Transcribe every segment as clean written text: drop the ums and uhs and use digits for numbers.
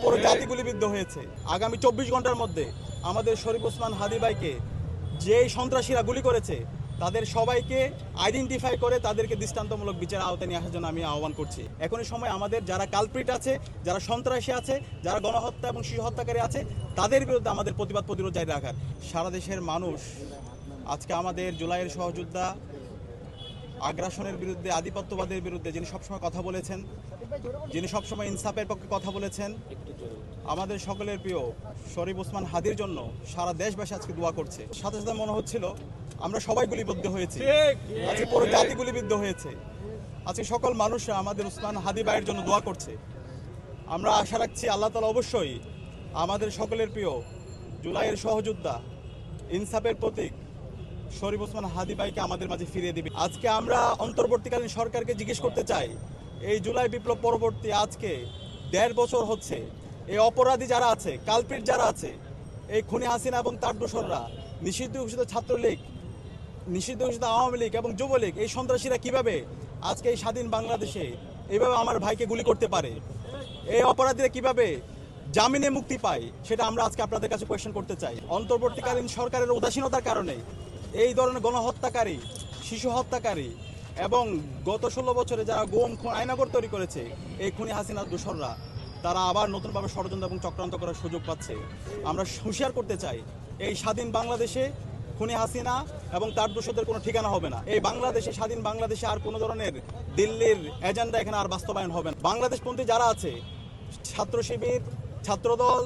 পুরো জাতি গুলিবিদ্ধ হয়েছে। আগামী 24 ঘন্টার মধ্যে আমাদের শরীফ ওসমান হাদি ভাইকে যেই সন্ত্রাসীরা গুলি করেছে তাদের সবাইকে আইডেন্টিফাই করে তাদেরকে দৃষ্টান্তমূলক বিচার আওতায় নিয়ে আসার জন্য আমি আহ্বান করছি। এখনই সময় আমাদের যারা কালপ্রিট আছে, যারা সন্ত্রাসী আছে, যারা গণহত্যা এবং শিশু হত্যাকারী আছে, তাদের বিরুদ্ধে আমাদের প্রতিবাদ প্রতিরোধ জারি রাখার। সারা দেশের মানুষ আজকে আমাদের জুলাইয়ের সহযোদ্ধা, আগ্রাসনের বিরুদ্ধে, আধিপত্যবাদের বিরুদ্ধে যিনি সবসময় কথা বলেছেন, যিনি সবসময় ইনসাফের পক্ষে কথা বলেছেন, আমাদের সকলের প্রিয় শরীফ ওসমান হাদির জন্য সারা দেশবাসী আজকে দোয়া করছে। সাথে সাথে মনে হচ্ছিল আমরা সবাই গুলিবিদ্ধ হয়েছি, আজকে পুরো জাতি গুলিবিদ্ধ হয়েছে। আজকে সকল মানুষরা আমাদের ওসমান হাদি ভাইয়ের জন্য দোয়া করছে। আমরা আশা রাখছি আল্লাহ তাআলা অবশ্যই আমাদের সকলের প্রিয় জুলাইয়ের সহযোদ্ধা, ইনসাফের প্রতীক শরীফ ওসমান হাদি ভাইকে আমাদের মাঝে ফিরিয়ে দিবে। আজকে আমরা অন্তর্বর্তীকালীন সরকারকে জিজ্ঞেস করতে চাই, এই জুলাই বিপ্লব পরবর্তী আজকে 1.5 বছর হচ্ছে, এই অপরাধী যারা আছে, কালপিট যারা আছে, এই খুনি হাসিনা এবং তার দোসররা, নিষিদ্ধ ঘোষিত ছাত্রলীগ, নিষিদ্ধ ঘোষিত আওয়ামী লীগ এবং যুবলীগ, এই সন্ত্রাসীরা কিভাবে আজকে এই স্বাধীন বাংলাদেশে এইভাবে আমার ভাইকে গুলি করতে পারে? এই অপরাধীরা কিভাবে জামিনে মুক্তি পায়? সেটা আমরা আজকে আপনাদের কাছে কোয়েশ্চেন করতে চাই। অন্তর্বর্তীকালীন সরকারের উদাসীনতার কারণে এই ধরনের গণহত্যাকারী, শিশু হত্যাকারী এবং গত 16 বছরে যারা গুম খুন আয়নাগর তৈরি করেছে, এই খুনি হাসিনার দোসররা তারা আবার নতুনভাবে ষড়যন্ত্র এবং চক্রান্ত করার সুযোগ পাচ্ছে। আমরা হুঁশিয়ার করতে চাই, এই স্বাধীন বাংলাদেশে খুনি হাসিনা এবং তার দোসরদের কোনো ঠিকানা হবে না। এই বাংলাদেশে, স্বাধীন বাংলাদেশে আর কোনো ধরনের দিল্লির এজেন্ডা এখানে আর বাস্তবায়ন হবে না। বাংলাদেশপন্থী যারা আছে, ছাত্র শিবির, ছাত্রদল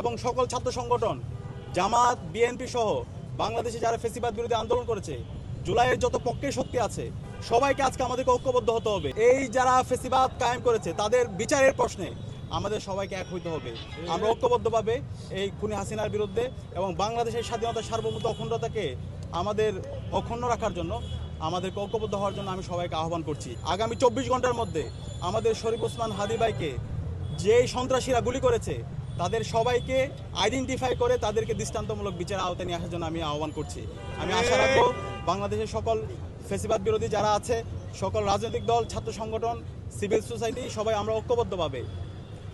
এবং সকল ছাত্র সংগঠন, জামাত, বিএনপি সহ বাংলাদেশে যারা ফেসিবাদ বিরোধী আন্দোলন করেছে, জুলাইয়ের যত পক্ষের শক্তি আছে, সবাইকে আজকে আমাদেরকে ঐক্যবদ্ধ হতে হবে। এই যারা ফেসিবাদ কায়েম করেছে তাদের বিচারের প্রশ্নে আমাদের সবাইকে এক হইতে হবে। আমরা ঐক্যবদ্ধভাবে এই খুনি হাসিনার বিরুদ্ধে এবং বাংলাদেশের স্বাধীনতা, সার্বভৌমত্ব, অখণ্ডতাকে আমাদের অক্ষুণ্ণ রাখার জন্য আমাদেরকে ঐক্যবদ্ধ হওয়ার জন্য আমি সবাইকে আহ্বান করছি। আগামী 24 ঘন্টার মধ্যে আমাদের শরীফ ওসমান হাদি ভাইকে যেই সন্ত্রাসীরা গুলি করেছে তাদের সবাইকে আইডেন্টিফাই করে তাদেরকে দৃষ্টান্তমূলক বিচার আওতায় নিয়ে আসার জন্য আমি আহ্বান করছি। আমি আশা রাখবো বাংলাদেশের সকল ফেসিবাদ বিরোধী যারা আছে, সকল রাজনৈতিক দল, ছাত্র সংগঠন, সিভিল সোসাইটি, সবাই আমরা ঐক্যবদ্ধভাবে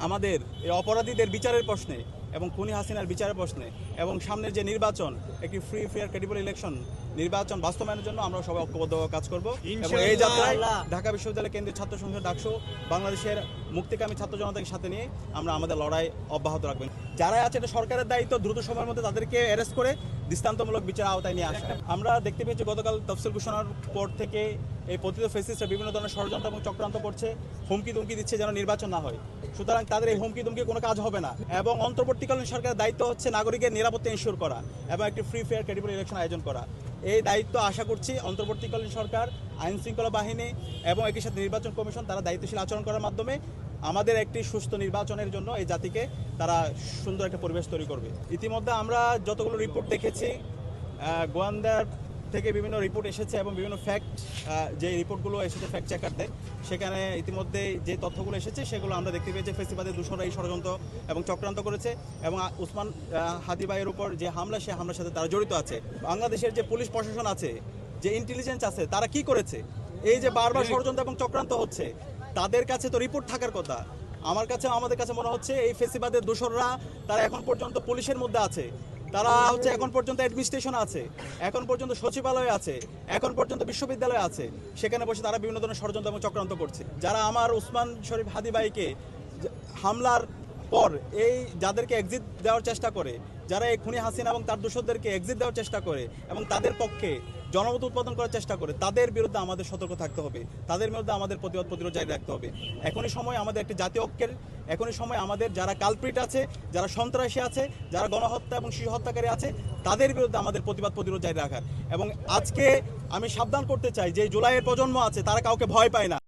আমাদের এই অপরাধীদের বিচারের প্রশ্নে এবং খুনি হাসিনার বিচারের প্রশ্নে এবং সামনের যে নির্বাচন, একটি ফ্রি, ফেয়ার, ক্রেডিবল ইলেকশন নির্বাচন বাস্তবায়নের জন্য আমরা সবাই ঐক্যবদ্ধভাবে কাজ করব। এবং এই যাত্রায় ঢাকা বিশ্ববিদ্যালয় কেন্দ্রীয় ছাত্র সংসদ, ডাকসু, বাংলাদেশের মুক্তিকামী ছাত্র জনতাকে সাথে নিয়ে আমরা আমাদের লড়াই অব্যাহত রাখবেন। যারা আছে এটা সরকারের দায়িত্ব, দ্রুত সময়ের মধ্যে তাদেরকে অ্যারেস্ট করে দৃষ্টান্তমূলক বিচার আওতায় নিয়ে আসা। আমরা দেখতে পেয়েছি গতকাল তফসিল ঘোষণার পর থেকে এই পতিত ফেসিস্টরা বিভিন্ন ধরনের ষড়যন্ত্র এবং চক্রান্ত করছে, হুমকি দুমকি দিচ্ছে যেন নির্বাচন না হয়। সুতরাং তাদের এই হুমকি দুমকি কোনো কাজ হবে না। এবং অন্তর্বর্তীকালীন সরকারের দায়িত্ব হচ্ছে নাগরিকের নিরাপত্তা এনশিওর করা এবং একটি ফ্রি, ফেয়ার, ক্রেডিবল ইলেকশন আয়োজন করা। এই দায়িত্ব আশা করছি অন্তর্বর্তীকালীন সরকার, আইন শৃঙ্খলা বাহিনী এবং একই সাথে নির্বাচন কমিশন তারা দায়িত্বশীল আচরণ করার মাধ্যমে আমাদের একটি সুস্থ নির্বাচনের জন্য এই জাতিকে তারা সুন্দর একটা পরিবেশ তৈরি করবে। ইতিমধ্যে আমরা যতগুলো রিপোর্ট দেখেছি, গোয়েন্দার থেকে বিভিন্ন রিপোর্ট এসেছে এবং বিভিন্ন ফ্যাক্ট, যে রিপোর্টগুলো এসেছে ফ্যাক্ট চেকারদের, সেখানে ইতিমধ্যে যে তথ্যগুলো এসেছে সেগুলো আমরা দেখতে পেয়েছি ফেসিবাদের দূষণরা এই ষড়যন্ত্র এবং চক্রান্ত করেছে এবং ওসমান হাদি ভাইয়ের উপর যে হামলা, সে হামলার সাথে তারা জড়িত আছে। বাংলাদেশের যে পুলিশ প্রশাসন আছে, যে ইন্টেলিজেন্স আছে, তারা কি করেছে? এই যে বারবার ষড়যন্ত্র এবং চক্রান্ত হচ্ছে, তাদের কাছে তো রিপোর্ট থাকার কথা। আমাদের কাছে মনে হচ্ছে এই ফেসিবাদের দোসররা তারা এখন পর্যন্ত পুলিশের মধ্যে আছে, তারা হচ্ছে এখন পর্যন্ত অ্যাডমিনিস্ট্রেশন আছে, এখন পর্যন্ত সচিবালয় আছে, এখন পর্যন্ত বিশ্ববিদ্যালয় আছে, সেখানে বসে তারা বিভিন্ন ধরনের ষড়যন্ত্র এবং চক্রান্ত করছে। যারা আমার ওসমান শরীফ হাদি ভাইকে হামলার পর এই যাদেরকে এক্সিট দেওয়ার চেষ্টা করে, যারা এই খুনি হাসিনা এবং তার দোসরদেরকে এক্সিট দেওয়ার চেষ্টা করে এবং তাদের পক্ষে জনমত উৎপাদন করার চেষ্টা করে, তাদের বিরুদ্ধে আমাদের সতর্ক থাকতে হবে, তাদের বিরুদ্ধে আমাদের প্রতিবাদ প্রতিরোধ জারি রাখতে হবে। এখনই সময় আমাদের একটি জাতীয় ঐক্যের, এখনই সময় আমাদের যারা কালপ্রিট আছে, যারা সন্ত্রাসী আছে, যারা গণহত্যা এবং শিশু হত্যাকারী আছে, তাদের বিরুদ্ধে আমাদের প্রতিবাদ প্রতিরোধ জারি রাখার। এবং আজকে আমি সাবধান করতে চাই যে জুলাইয়ের প্রজন্ম আছে, তারা কাউকে ভয় পায় না।